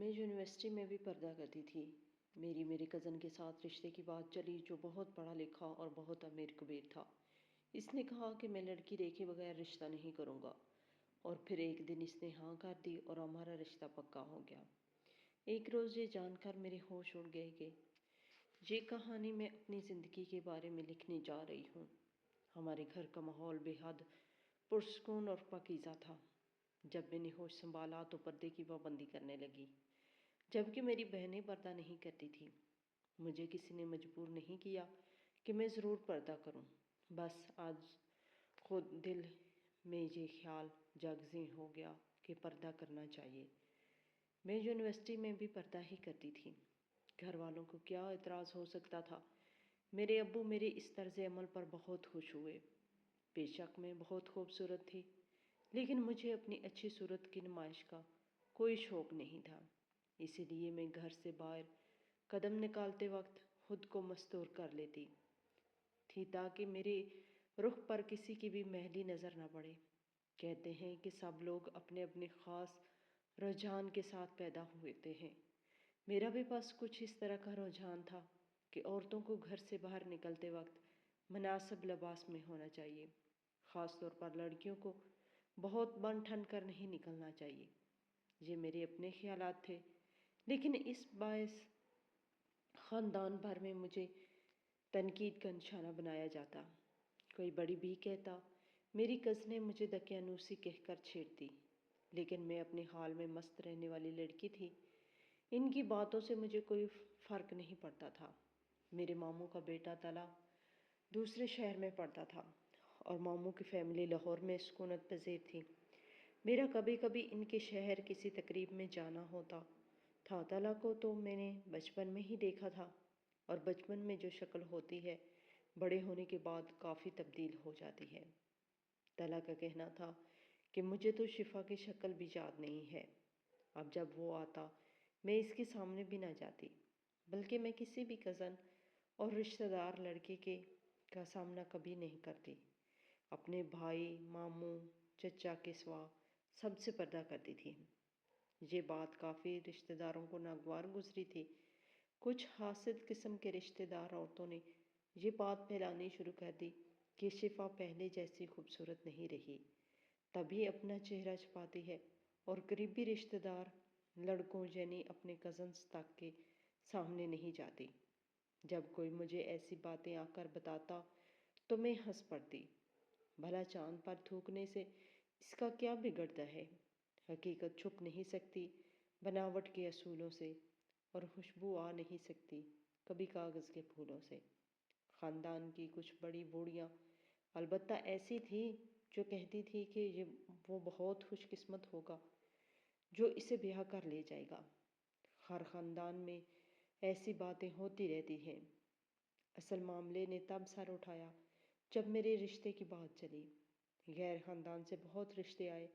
میں یونیورسٹی میں بھی پردہ کرتی تھی۔ میرے کزن کے ساتھ رشتے کی بات چلی جو بہت پڑھا لکھا اور بہت امیر کبیر تھا۔ اس نے کہا کہ میں لڑکی دیکھے بغیر رشتہ نہیں کروں گا، اور پھر ایک دن اس نے ہاں کر دی اور ہمارا رشتہ پکا ہو گیا۔ ایک روز یہ جان کر میرے ہوش اڑ گئے کہ یہ کہانی میں اپنی زندگی کے بارے میں لکھنے جا رہی ہوں۔ ہمارے گھر کا ماحول بے حد پرسکون اور پاکیزہ تھا۔ جب میں نے ہوش سنبھالا تو پردے کی پابندی کرنے لگی، جبکہ میری بہنیں پردہ نہیں کرتی تھیں۔ مجھے کسی نے مجبور نہیں کیا کہ میں ضرور پردہ کروں، بس آج خود دل میں یہ خیال جاگزیں ہو گیا کہ پردہ کرنا چاہیے۔ میں یونیورسٹی میں بھی پردہ ہی کرتی تھی۔ گھر والوں کو کیا اعتراض ہو سکتا تھا؟ میرے ابو میرے اس طرز عمل پر بہت خوش ہوئے۔ بے شک میں بہت خوبصورت تھی، لیکن مجھے اپنی اچھی صورت کی نمائش کا کوئی شوق نہیں تھا۔ اسی لیے میں گھر سے باہر قدم نکالتے وقت خود کو مستور کر لیتی تھی تاکہ میرے رخ پر کسی کی بھی میلی نظر نہ پڑے۔ کہتے ہیں کہ سب لوگ اپنے اپنے خاص رجحان کے ساتھ پیدا ہوتے ہیں۔ میرا بھی پاس کچھ اس طرح کا رجحان تھا کہ عورتوں کو گھر سے باہر نکلتے وقت مناسب لباس میں ہونا چاہیے۔ خاص طور پر لڑکیوں کو بہت بن ٹھن کر نہیں نکلنا چاہیے۔ یہ میرے اپنے خیالات تھے، لیکن اس باعث خاندان بھر میں مجھے تنقید کا نشانہ بنایا جاتا۔ کوئی بڑی بھی کہتا، میری کزنیں مجھے دقیانوسی کہہ کر چھیڑتی، لیکن میں اپنے حال میں مست رہنے والی لڑکی تھی۔ ان کی باتوں سے مجھے کوئی فرق نہیں پڑتا تھا۔ میرے ماموں کا بیٹا طلحہ دوسرے شہر میں پڑھتا تھا اور ماموں کی فیملی لاہور میں سکونت پذیر تھی۔ میرا کبھی کبھی ان کے شہر کسی تقریب میں جانا ہوتا تھا۔ طلحہ کو تو میں نے بچپن میں ہی دیکھا تھا، اور بچپن میں جو شکل ہوتی ہے بڑے ہونے کے بعد کافی تبدیل ہو جاتی ہے۔ طلحہ کا کہنا تھا کہ مجھے تو شفا کی شکل بھی یاد نہیں ہے۔ اب جب وہ آتا میں اس کے سامنے بھی نہ جاتی، بلکہ میں کسی بھی کزن اور رشتہ دار لڑکے کا سامنا کبھی نہیں کرتی۔ اپنے بھائی، ماموں، چچا کے سوا سب سے پردہ کرتی تھی۔ یہ بات کافی رشتہ داروں کو ناگوار گزری تھی۔ کچھ حاسد قسم کے رشتہ دار عورتوں نے یہ بات پھیلانی شروع کر دی کہ شفا پہلے جیسی خوبصورت نہیں رہی، تبھی اپنا چہرہ چھپاتی ہے اور قریبی رشتہ دار لڑکوں یعنی اپنے کزنز تک کے سامنے نہیں جاتی۔ جب کوئی مجھے ایسی باتیں آ کر بتاتا تو میں ہنس پڑتی۔ بھلا چاند پر تھوکنے سے اس کا کیا بگڑتا ہے؟ حقیقت چھپ نہیں سکتی بناوٹ کے اصولوں سے، اور خوشبو آ نہیں سکتی کبھی کاغذ کے پھولوں سے۔ خاندان کی کچھ بڑی بوڑھیاں البتہ ایسی تھی جو کہتی تھی کہ وہ بہت خوش قسمت ہوگا جو اسے بیاہ کر لے جائے گا۔ ہر خاندان میں ایسی باتیں ہوتی رہتی ہیں۔ اصل معاملے نے تب سر اٹھایا جب میرے رشتے کی بات چلی۔ غیر خاندان سے بہت رشتے آئے۔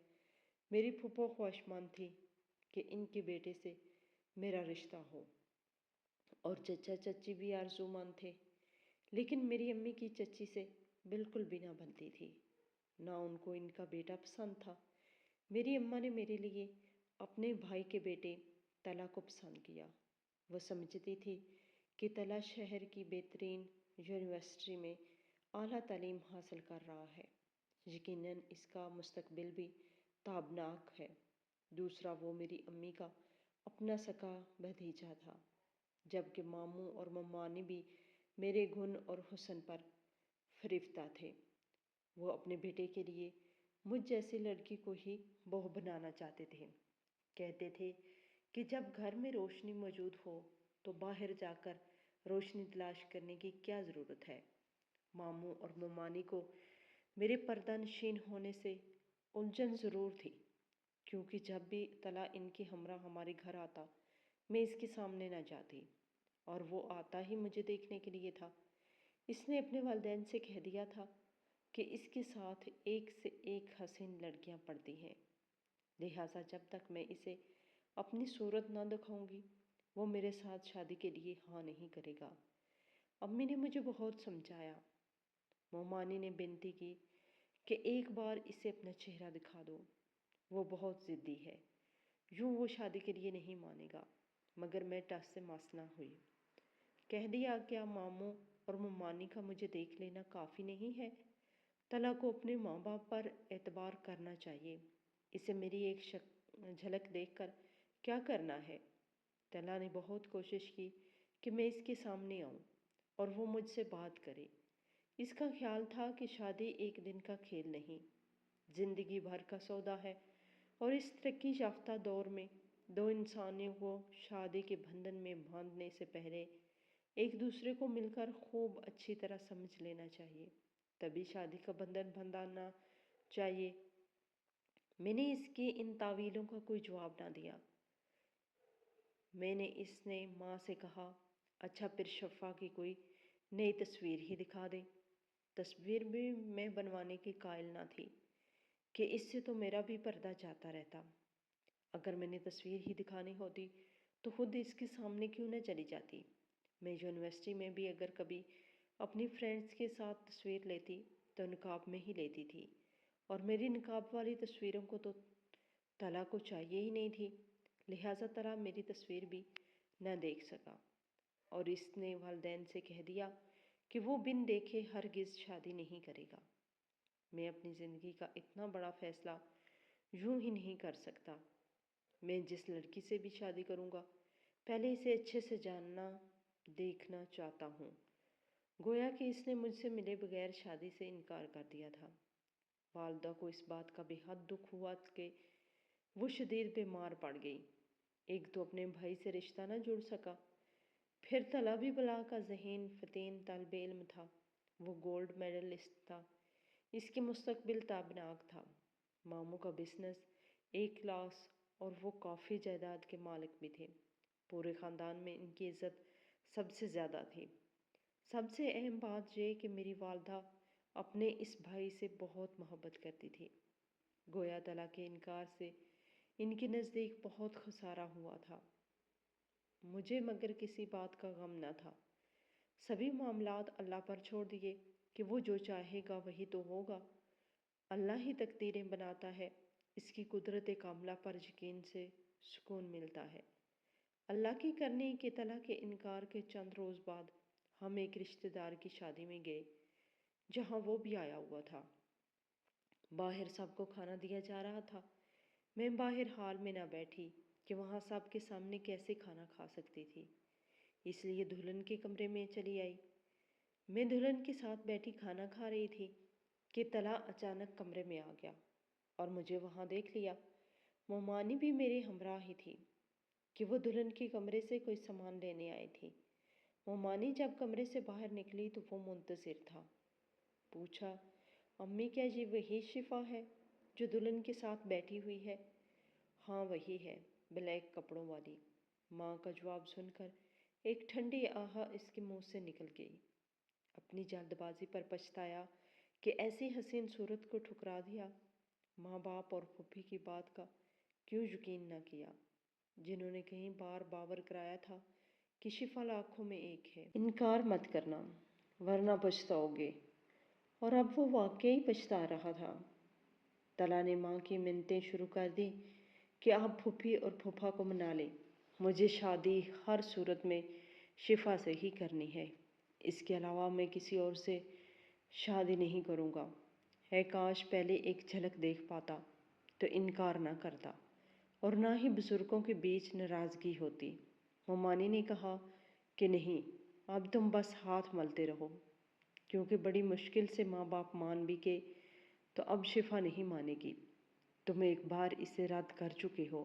میری پھپھو خواہشمند تھی کہ ان کے بیٹے سے میرا رشتہ ہو، اور چچا چچی بھی آرزومند تھے، لیکن میری امی کی چچی سے بالکل بھی نہ بنتی تھی، نہ ان کو ان کا بیٹا پسند تھا۔ میری اماں نے میرے لیے اپنے بھائی کے بیٹے طلحہ کو پسند کیا۔ وہ سمجھتی تھی کہ طلحہ شہر کی بہترین یونیورسٹی میں اعلیٰ تعلیم حاصل کر رہا ہے، یقیناً اس کا مستقبل بھی تابناک ہے۔ دوسرا، وہ میری امی کا اپنا سگا بھتیجا تھا، جبکہ ماموں اور ممانی بھی میرے گن اور حسن پر فریفتہ تھے۔ وہ اپنے بیٹے کے لیے مجھ جیسی لڑکی کو ہی بہو بنانا چاہتے تھے۔ کہتے تھے کہ جب گھر میں روشنی موجود ہو تو باہر جا کر روشنی تلاش کرنے کی کیا ضرورت ہے۔ ماموں اور ممانی کو میرے پردہ نشین ہونے سے الجھن ضرور تھی، کیونکہ جب بھی طلحہ ان کے ہمراہ ہمارے گھر آتا میں اس کے سامنے نہ جاتی، اور وہ آتا ہی مجھے دیکھنے کے لیے تھا۔ اس نے اپنے والدین سے کہہ دیا تھا کہ اس کے ساتھ ایک سے ایک حسین لڑکیاں پڑتی ہیں، لہٰذا جب تک میں اسے اپنی صورت نہ دکھاؤں گی وہ میرے ساتھ شادی کے لیے ہاں نہیں کرے گا۔ امی نے مجھے بہت سمجھایا۔ مومانی نے بنتی کی کہ ایک بار اسے اپنا چہرہ دکھا دو، وہ بہت ضدی ہے۔ یوں وہ شادی کے لیے نہیں مانے گا، مگر میں ٹس سے مس نہ ہوئی۔ کہہ دیا، کیا ماموں اور ممانی کا مجھے دیکھ لینا کافی نہیں ہے؟ طلحہ کو اپنے ماں باپ پر اعتبار کرنا چاہیے، اسے میری ایک جھلک دیکھ کر کیا کرنا ہے؟ طلحہ نے بہت کوشش کی کہ میں اس کے سامنے آؤں اور وہ مجھ سے بات کرے۔ اس کا خیال تھا کہ شادی ایک دن کا کھیل نہیں، زندگی بھر کا سودا ہے، اور اس ترقی یافتہ دور میں دو انسانوں کو شادی کے بندھن میں باندھنے سے پہلے ایک دوسرے کو مل کر خوب اچھی طرح سمجھ لینا چاہیے، تبھی شادی کا بندھن بندھانا چاہیے۔ میں نے اس کی ان تعویلوں کا کوئی جواب نہ دیا۔ اس نے ماں سے کہا، اچھا پھر شفا کی کوئی نئی تصویر ہی دکھا دے۔ تصویر بھی میں بنوانے کی قائل نہ تھی کہ اس سے تو میرا بھی پردہ جاتا رہتا۔ اگر میں نے تصویر ہی دکھانی ہوتی تو خود اس کے سامنے کیوں نہ چلی جاتی؟ میں یونیورسٹی میں بھی اگر کبھی اپنی فرینڈز کے ساتھ تصویر لیتی تو نقاب میں ہی لیتی تھی، اور میری نقاب والی تصویروں کو تو طلحہ کو چاہیے ہی نہیں تھی، لہٰذا طلحہ میری تصویر بھی نہ دیکھ سکا، اور اس نے والدین سے کہہ دیا کہ وہ بن دیکھے ہرگز شادی نہیں کرے گا۔ میں اپنی زندگی کا اتنا بڑا فیصلہ یوں ہی نہیں کر سکتا۔ میں جس لڑکی سے بھی شادی کروں گا، پہلے اسے اچھے سے جاننا دیکھنا چاہتا ہوں۔ گویا کہ اس نے مجھ سے ملے بغیر شادی سے انکار کر دیا تھا۔ والدہ کو اس بات کا بے حد دکھ ہوا کہ وہ شدید بیمار پڑ گئی۔ ایک تو اپنے بھائی سے رشتہ نہ جڑ سکا، پھر طلحہ بھی بلا کا ذہین فتین طالب علم تھا، وہ گولڈ میڈلسٹ تھا، اس کی مستقبل تابناک تھا، ماموں کا بزنس ایک کلاس، اور وہ کافی جائیداد کے مالک بھی تھے، پورے خاندان میں ان کی عزت سب سے زیادہ تھی۔ سب سے اہم بات یہ کہ میری والدہ اپنے اس بھائی سے بہت محبت کرتی تھی۔ گویا طلحہ کے انکار سے ان کے نزدیک بہت خسارہ ہوا تھا۔ مجھے مگر کسی بات کا غم نہ تھا، سبھی معاملات اللہ پر چھوڑ دیے کہ وہ جو چاہے گا وہی تو ہوگا۔ اللہ ہی تقدیریں بناتا ہے، اس کی قدرت کاملہ پر یقین سے سکون ملتا ہے۔ اللہ کی کرنی کہ طلحہ کے انکار کے چند روز بعد ہم ایک رشتہ دار کی شادی میں گئے جہاں وہ بھی آیا ہوا تھا۔ باہر سب کو کھانا دیا جا رہا تھا، میں باہر ہال میں نہ بیٹھی کہ وہاں سب کے سامنے کیسے کھانا کھا سکتی تھی، اس لیے دلہن کے کمرے میں چلی آئی۔ میں دلہن کے ساتھ بیٹھی کھانا کھا رہی تھی کہ طلحہ اچانک کمرے میں آ گیا اور مجھے وہاں دیکھ لیا۔ ممانی بھی میرے ہمراہ ہی تھی کہ وہ دلہن کے کمرے سے کوئی سامان لینے آئی تھی۔ ممانی جب کمرے سے باہر نکلی تو وہ منتظر تھا۔ پوچھا، امی کیا یہ وہی شفا ہے جو دلہن کے ساتھ بیٹھی ہوئی ہے؟ ہاں وہی ہے، بلیک کپڑوں والی۔ ماں کا جواب سن کر ایک ٹھنڈی آہ اس کے منہ سے نکل گئی۔ اپنی جلد بازی پر پچھتایا کہ ایسی حسین صورت کو ٹھکرا دیا۔ ماں باپ اور پھوپھی کی بات کا کیوں یقین نہ کیا، جنہوں نے کئی بار باور کرایا تھا کہ شفا لاکھوں میں ایک ہے۔ انکار مت کرنا ورنہ پچھتاؤ گے، اور اب وہ واقعی پچھتا رہا تھا۔ طلحہ نے ماں کی منتیں شروع کر دی کہ آپ پھوپھی اور پھوپھا کو منا لیں، مجھے شادی ہر صورت میں شفا سے ہی کرنی ہے، اس کے علاوہ میں کسی اور سے شادی نہیں کروں گا۔ ہے کاش پہلے ایک جھلک دیکھ پاتا تو انکار نہ کرتا، اور نہ ہی بزرگوں کے بیچ ناراضگی ہوتی۔ ممانی نے کہا کہ نہیں، اب تم بس ہاتھ ملتے رہو، کیونکہ بڑی مشکل سے ماں باپ مان بھی کے تو اب شفا نہیں مانے گی۔ تم ایک بار اسے رد کر چکے ہو،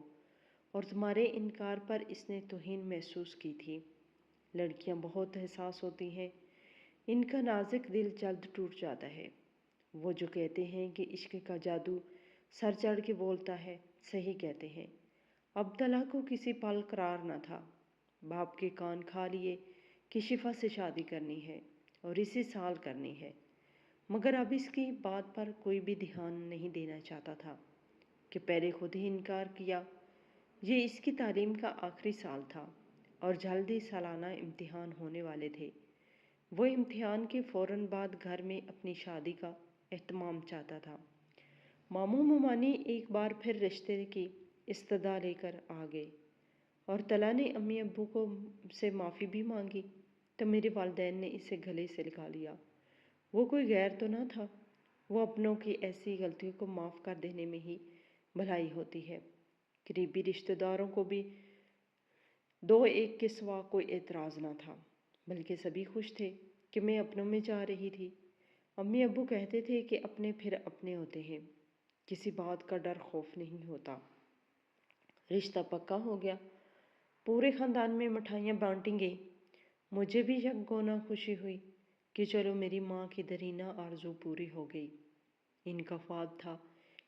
اور تمہارے انکار پر اس نے توہین محسوس کی تھی۔ لڑکیاں بہت حساس ہوتی ہیں، ان کا نازک دل جلد ٹوٹ جاتا ہے۔ وہ جو کہتے ہیں کہ عشق کا جادو سر چڑھ کے بولتا ہے، صحیح کہتے ہیں۔ اب طلحہ کو کسی پل قرار نہ تھا، باپ کے کان کھا لیے کہ شفا سے شادی کرنی ہے اور اسی سال کرنی ہے، مگر اب اس کی بات پر کوئی بھی دھیان نہیں دینا چاہتا تھا کہ پہلے خود ہی انکار کیا۔ یہ اس کی تعلیم کا آخری سال تھا اور جلد ہی سالانہ امتحان ہونے والے تھے۔ وہ امتحان کے فوراً بعد گھر میں اپنی شادی کا اہتمام چاہتا تھا۔ ماموں ممانی ایک بار پھر رشتے کی استدعا لے کر آ گئے اور طلحہ نے امی ابو کو سے معافی بھی مانگی تو میرے والدین نے اسے گلے سے لگا لیا۔ وہ کوئی غیر تو نہ تھا، وہ اپنوں کی ایسی غلطیوں کو معاف کر دینے میں ہی بھلائی ہوتی ہے۔ قریبی رشتہ داروں کو بھی دو ایک کے سوا کوئی اعتراض نہ تھا، بلکہ سبھی خوش تھے کہ میں اپنوں میں جا رہی تھی۔ امی ابو کہتے تھے کہ اپنے پھر اپنے ہوتے ہیں، کسی بات کا ڈر خوف نہیں ہوتا۔ رشتہ پکا ہو گیا، پورے خاندان میں مٹھائیاں بانٹی گئی۔ مجھے بھی یکگونا خوشی ہوئی کہ چلو میری ماں کی دیرینہ آرزو پوری ہو گئی۔ ان کا خواب تھا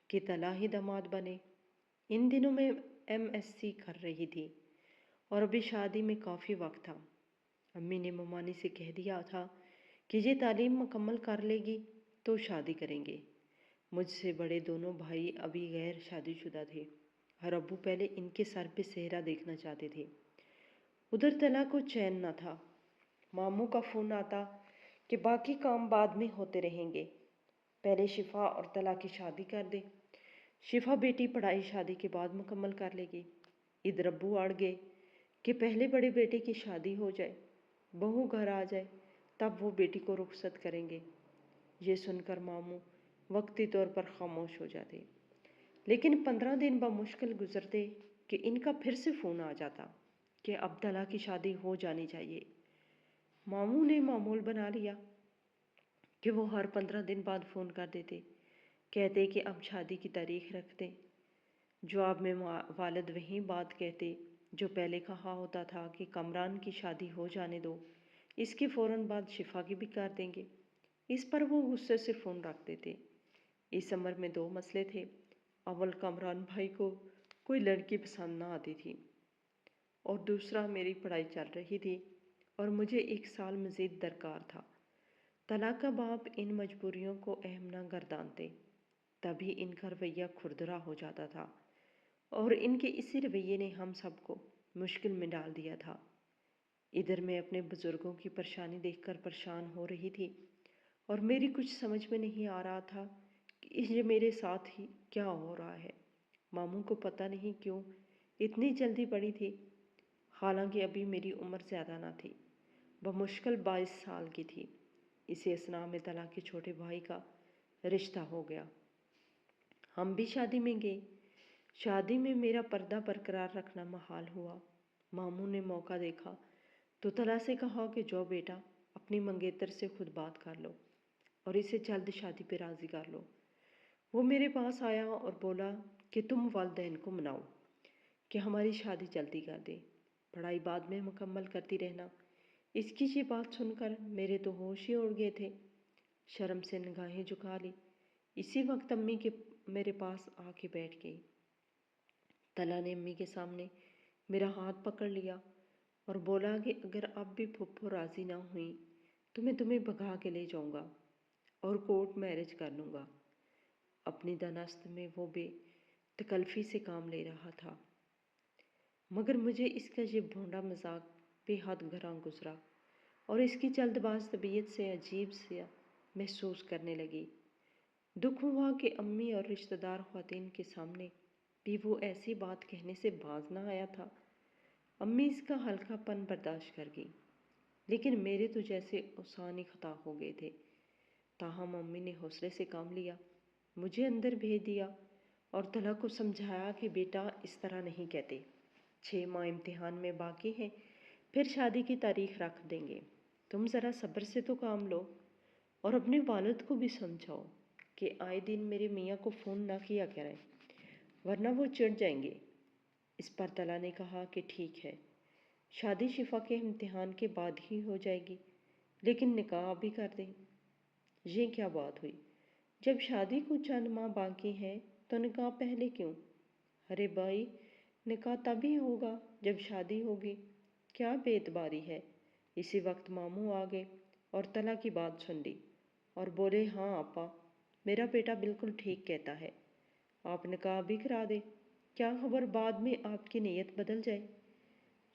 کہ طلحہ ہی داماد بنے۔ ان دنوں میں MSc کر رہی تھی اور ابھی شادی میں کافی وقت تھا۔ امی نے ممانی سے کہہ دیا تھا کہ یہ تعلیم مکمل کر لے گی تو شادی کریں گے۔ مجھ سے بڑے دونوں بھائی ابھی غیر شادی شدہ تھے اور ابو پہلے ان کے سر پہ سہرا دیکھنا چاہتے تھے۔ ادھر طلحہ کو چین نہ تھا۔ ماموں کا فون آتا کہ باقی کام بعد میں ہوتے رہیں گے، پہلے شفا اور طلحہ کی شادی کر دے۔ شفا بیٹی پڑھائی شادی کے بعد مکمل کر لے گی۔ ادھر ابو اڑ گئے کہ پہلے بڑے بیٹے کی شادی ہو جائے، بہو گھر آ جائے، تب وہ بیٹی کو رخصت کریں گے۔ یہ سن کر ماموں وقتی طور پر خاموش ہو جاتے، لیکن 15 دن بمشکل گزرتے کہ ان کا پھر سے فون آ جاتا کہ اب طلحہ کی شادی ہو جانی چاہیے۔ ماموں نے معمول بنا لیا کہ وہ ہر 15 دن بعد فون کر دیتے، کہتے کہ اب شادی کی تاریخ رکھ دیں۔ جواب میں والد وہی بات کہتے جو پہلے کہا ہوتا تھا کہ کامران کی شادی ہو جانے دو، اس کے فوراً بعد شفا کی بھی کر دیں گے۔ اس پر وہ غصے سے فون رکھ دیتے۔ اس عمر میں دو مسئلے تھے۔ اول کامران بھائی کو کوئی لڑکی پسند نہ آتی تھی، اور دوسرا میری پڑھائی چل رہی تھی اور مجھے 1 سال مزید درکار تھا۔ طلحہ کا باپ ان مجبوریوں کو اہم نہ گردانتے، تبھی ان کا رویہ کھردرا ہو جاتا تھا، اور ان کے اسی رویے نے ہم سب کو مشکل میں ڈال دیا تھا۔ ادھر میں اپنے بزرگوں کی پریشانی دیکھ کر پریشان ہو رہی تھی، اور میری کچھ سمجھ میں نہیں آ رہا تھا کہ یہ میرے ساتھ ہی کیا ہو رہا ہے۔ ماموں کو پتہ نہیں کیوں اتنی جلدی پڑی تھی، حالانکہ ابھی میری عمر زیادہ نہ تھی، بمشکل 22 سال کی تھی۔ اسی اثناء میں طلحہ کے چھوٹے بھائی کا رشتہ ہو گیا۔ ہم بھی شادی میں گئے۔ شادی میں میرا پردہ برقرار رکھنا محال ہوا۔ ماموں نے موقع دیکھا تو طلحہ سے کہا کہ جو بیٹا اپنی منگیتر سے خود بات کر لو اور اسے جلد شادی پہ راضی کر لو۔ وہ میرے پاس آیا اور بولا کہ تم والدین کو مناؤ کہ ہماری شادی جلدی کر دیں، پڑھائی بعد میں مکمل کرتی رہنا۔ اس کی یہ بات سن کر میرے تو ہوش ہی اڑ گئے تھے۔ شرم سے نگاہیں جھکا لی۔ اسی وقت امی میرے پاس آ کے بیٹھ گئی۔ طلحہ نے امی کے سامنے میرا ہاتھ پکڑ لیا اور بولا کہ اگر اب بھی پھپھو راضی نہ ہوئی تو میں تمہیں بھگا کے لے جاؤں گا اور کورٹ میرج کر لوں گا۔ اپنی دانست میں وہ بے تکلفی سے کام لے رہا تھا، مگر مجھے اس کا یہ بھونڈا مذاق بے حد گراں گزرا اور اس کی جلد باز طبیعت سے عجیب سا محسوس کرنے لگی۔ دکھ ہوا کہ امی اور رشتہ دار خواتین کے سامنے بھی وہ ایسی بات کہنے سے باز نہ آیا تھا۔ امی اس کا ہلکا پن برداشت کر گئی، لیکن میرے تو جیسے اوسان ہی خطا ہو گئے تھے۔ تاہم امی نے حوصلے سے کام لیا، مجھے اندر بھیج دیا اور طلحہ کو سمجھایا کہ بیٹا اس طرح نہیں کہتے، 6 ماہ امتحان میں باقی ہیں، پھر شادی کی تاریخ رکھ دیں گے، تم ذرا صبر سے تو کام لو، اور اپنے والد کو بھی سمجھاؤ کہ آئے دن میرے میاں کو فون نہ کیا کریں، ورنہ وہ چڑ جائیں گے۔ اس پر طلحہ نے کہا کہ ٹھیک ہے، شادی شفا کے امتحان کے بعد ہی ہو جائے گی، لیکن نکاح بھی کر دیں۔ یہ کیا بات ہوئی؟ جب شادی کو چند ماہ باقی ہیں تو نکاح پہلے کیوں؟ ارے بھائی، نکاح تبھی ہوگا جب شادی ہوگی، کیا بے اعتباری ہے؟ اسی وقت ماموں آ گئے اور طلحہ کی بات سن لی اور بولے ہاں آپا، میرا بیٹا بالکل ٹھیک کہتا ہے، آپ نکاح بھی کرا دیں، کیا خبر بعد میں آپ کی نیت بدل جائے۔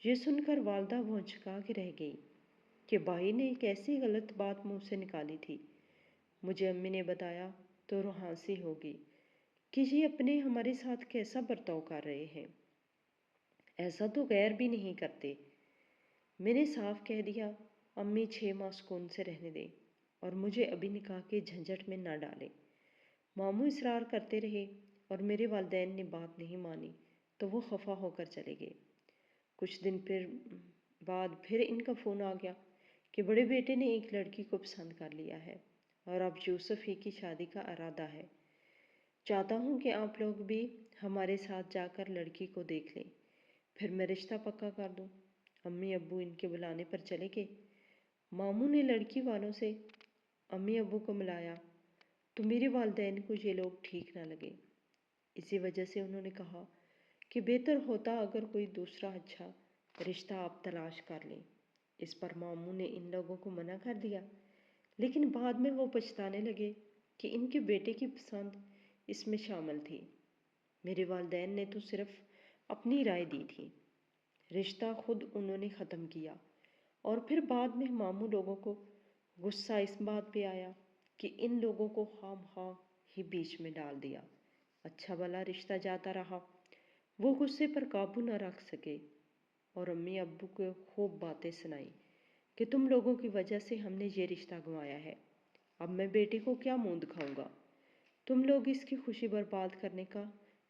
یہ سن کر والدہ بھونچکا کے رہ گئی کہ بھائی نے ایک ایسی غلط بات منہ سے نکالی تھی۔ مجھے امی نے بتایا تو روح ہنسی ہوگی، کہ یہ اپنے ہمارے ساتھ کیسا برتاؤ کر رہے ہیں، ایسا تو غیر بھی نہیں کرتے۔ میں نے صاف کہہ دیا، امی 6 ماہ سکون سے رہنے دیں اور مجھے ابھی نکاح کے جھنجٹ میں نہ ڈالیں۔ ماموں اصرار کرتے رہے اور میرے والدین نے بات نہیں مانی تو وہ خفا ہو کر چلے گئے۔ کچھ دن بعد پھر ان کا فون آ گیا کہ بڑے بیٹے نے ایک لڑکی کو پسند کر لیا ہے اور اب یوسف ہی کی شادی کا ارادہ ہے۔ چاہتا ہوں کہ آپ لوگ بھی ہمارے ساتھ جا کر لڑکی کو دیکھ لیں، پھر میں رشتہ پکا کر دوں۔ امی ابو ان کے بلانے پر چلے گئے۔ ماموں نے لڑکی والوں سے امی ابو کو ملایا تو میرے والدین کو یہ لوگ ٹھیک نہ لگے۔ اسی وجہ سے انہوں نے کہا کہ بہتر ہوتا اگر کوئی دوسرا اچھا رشتہ آپ تلاش کر لیں۔ اس پر ماموں نے ان لوگوں کو منع کر دیا، لیکن بعد میں وہ پچھتانے لگے کہ ان کے بیٹے کی پسند اس میں شامل تھی۔ میرے والدین نے تو صرف اپنی رائے دی تھی، رشتہ خود انہوں نے ختم کیا۔ اور پھر بعد میں ماموں لوگوں کو غصہ اس بات پہ آیا کہ ان لوگوں کو خام خواہ ہی بیچ میں ڈال دیا۔ اچھا بھلا رشتہ جاتا رہا۔ وہ غصے پر قابو نہ رکھ سکے اور امی ابو کو خوب باتیں سنائی کہ تم لوگوں کی وجہ سے ہم نے یہ رشتہ گنوایا ہے، اب میں بیٹے کو کیا منہ دکھاؤں گا، تم لوگ اس کی خوشی برباد کرنے کا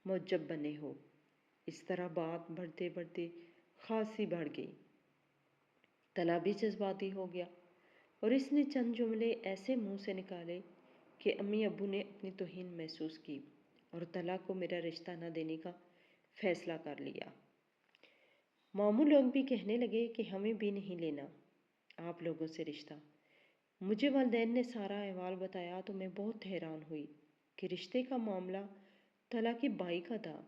موجب بنے ہو۔ اس طرح بات بڑھتے بڑھتے خاصی بڑھ گئی۔ طلا بھی جذباتی ہو گیا اور اس نے چند جملے ایسے منہ سے نکالے کہ امی ابو نے اپنی توہین محسوس کی اور طلا کو میرا رشتہ نہ دینے کا فیصلہ کر لیا۔ ماموں لوگ بھی کہنے لگے کہ ہمیں بھی نہیں لینا آپ لوگوں سے رشتہ۔ مجھے والدین نے سارا احوال بتایا تو میں بہت حیران ہوئی کہ رشتے کا معاملہ طلا کی بائی کا تھا۔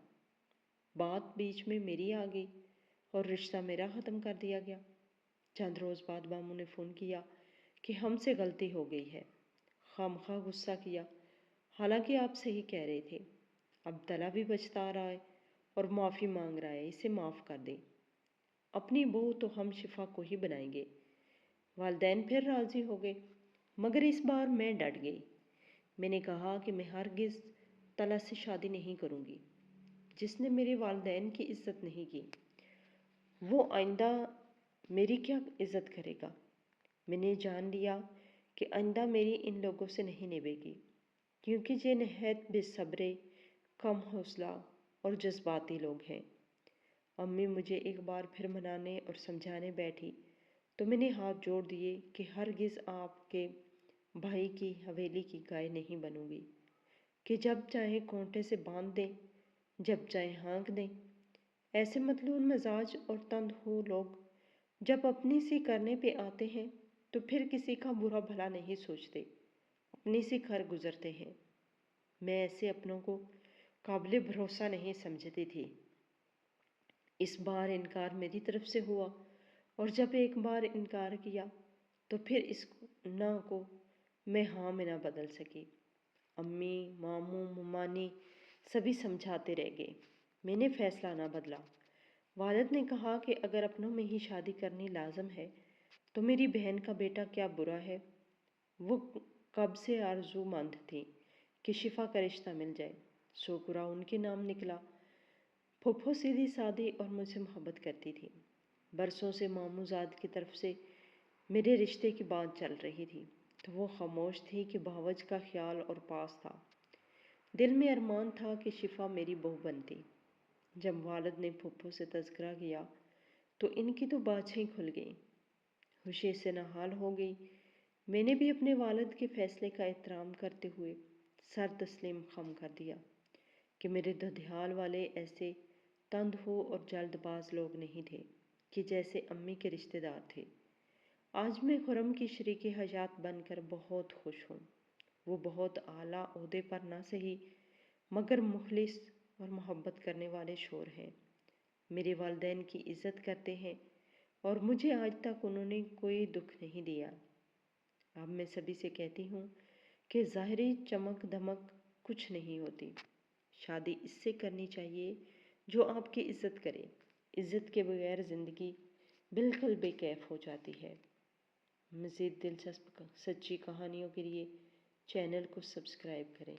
بات بیچ میں میری آ گئی اور رشتہ میرا ختم کر دیا گیا۔ چند روز بعد ماموں نے فون کیا کہ ہم سے غلطی ہو گئی ہے، خواہ غصہ کیا، حالانکہ آپ صحیح کہہ رہے تھے۔ اب طلا بھی پچھتا رہا ہے اور معافی مانگ رہا ہے، اسے معاف کر دیں، اپنی بہو تو ہم شفا کو ہی بنائیں گے۔ والدین پھر راضی ہو گئے، مگر اس بار میں ڈٹ گئی۔ میں نے کہا کہ میں ہرگز طلا سے شادی نہیں کروں گی، جس نے میرے والدین کی عزت نہیں کی، وہ آئندہ میری کیا عزت کرے گا۔ میں نے جان لیا کہ آئندہ میری ان لوگوں سے نہیں نبھے گی، کیونکہ یہ نہایت بے صبرے، کم حوصلہ اور جذباتی لوگ ہیں۔ امی مجھے ایک بار پھر منانے اور سمجھانے بیٹھی تو میں نے ہاتھ جوڑ دیے کہ ہرگز آپ کے بھائی کی حویلی کی گائے نہیں بنوں گی کہ جب چاہے کونٹے سے باندھ دیں، جب چاہے ہانک دیں۔ ایسے متلون مزاج اور تند ہو لوگ جب اپنی سی کرنے پہ آتے ہیں تو پھر کسی کا برا بھلا نہیں سوچتے، اپنی سی کر گزرتے ہیں۔ میں ایسے اپنوں کو قابل بھروسہ نہیں سمجھتی تھی۔ اس بار انکار میری طرف سے ہوا اور جب ایک بار انکار کیا تو پھر اس نہ کو میں ہاں میں نہ بدل سکی۔ امی، ماموں، ممانی سبھی سمجھاتے رہ گئے، میں نے فیصلہ نہ بدلا۔ والد نے کہا کہ اگر اپنوں میں ہی شادی کرنی لازم ہے تو میری بہن کا بیٹا کیا برا ہے۔ وہ کب سے آرزو مند تھی کہ شفا کا رشتہ مل جائے، شوکرا ان کے نام نکلا۔ پھوپھو سیدھی سادی اور مجھ سے محبت کرتی تھی۔ برسوں سے ماموں زاد کی طرف سے میرے رشتے کی بات چل رہی تھی تو وہ خاموش تھی کہ بھاوج کا خیال اور پاس تھا۔ دل میں ارمان تھا کہ شفا میری بہو بنتی۔ جب والد نے پھوپھو سے تذکرہ کیا تو ان کی تو باچھیں کھل گئیں، خوشی سے نہال ہو گئی۔ میں نے بھی اپنے والد کے فیصلے کا احترام کرتے ہوئے سر تسلیم خم کر دیا کہ میرے دھدیال والے ایسے تند ہو اور جلد باز لوگ نہیں تھے کہ جیسے امی کے رشتہ دار تھے۔ آج میں خرم کی شریک حیات بن کر بہت خوش ہوں۔ وہ بہت اعلیٰ عہدے پر نہ سہی مگر مخلص اور محبت کرنے والے شوہر ہیں، میرے والدین کی عزت کرتے ہیں اور مجھے آج تک انہوں نے کوئی دکھ نہیں دیا۔ اب میں سبھی سے کہتی ہوں کہ ظاہری چمک دھمک کچھ نہیں ہوتی، شادی اس سے کرنی چاہیے جو آپ کی عزت کرے۔ عزت کے بغیر زندگی بالکل بے کیف ہو جاتی ہے۔ مزید دلچسپ سچی کہانیوں کے لیے چینل کو سبسکرائب کریں۔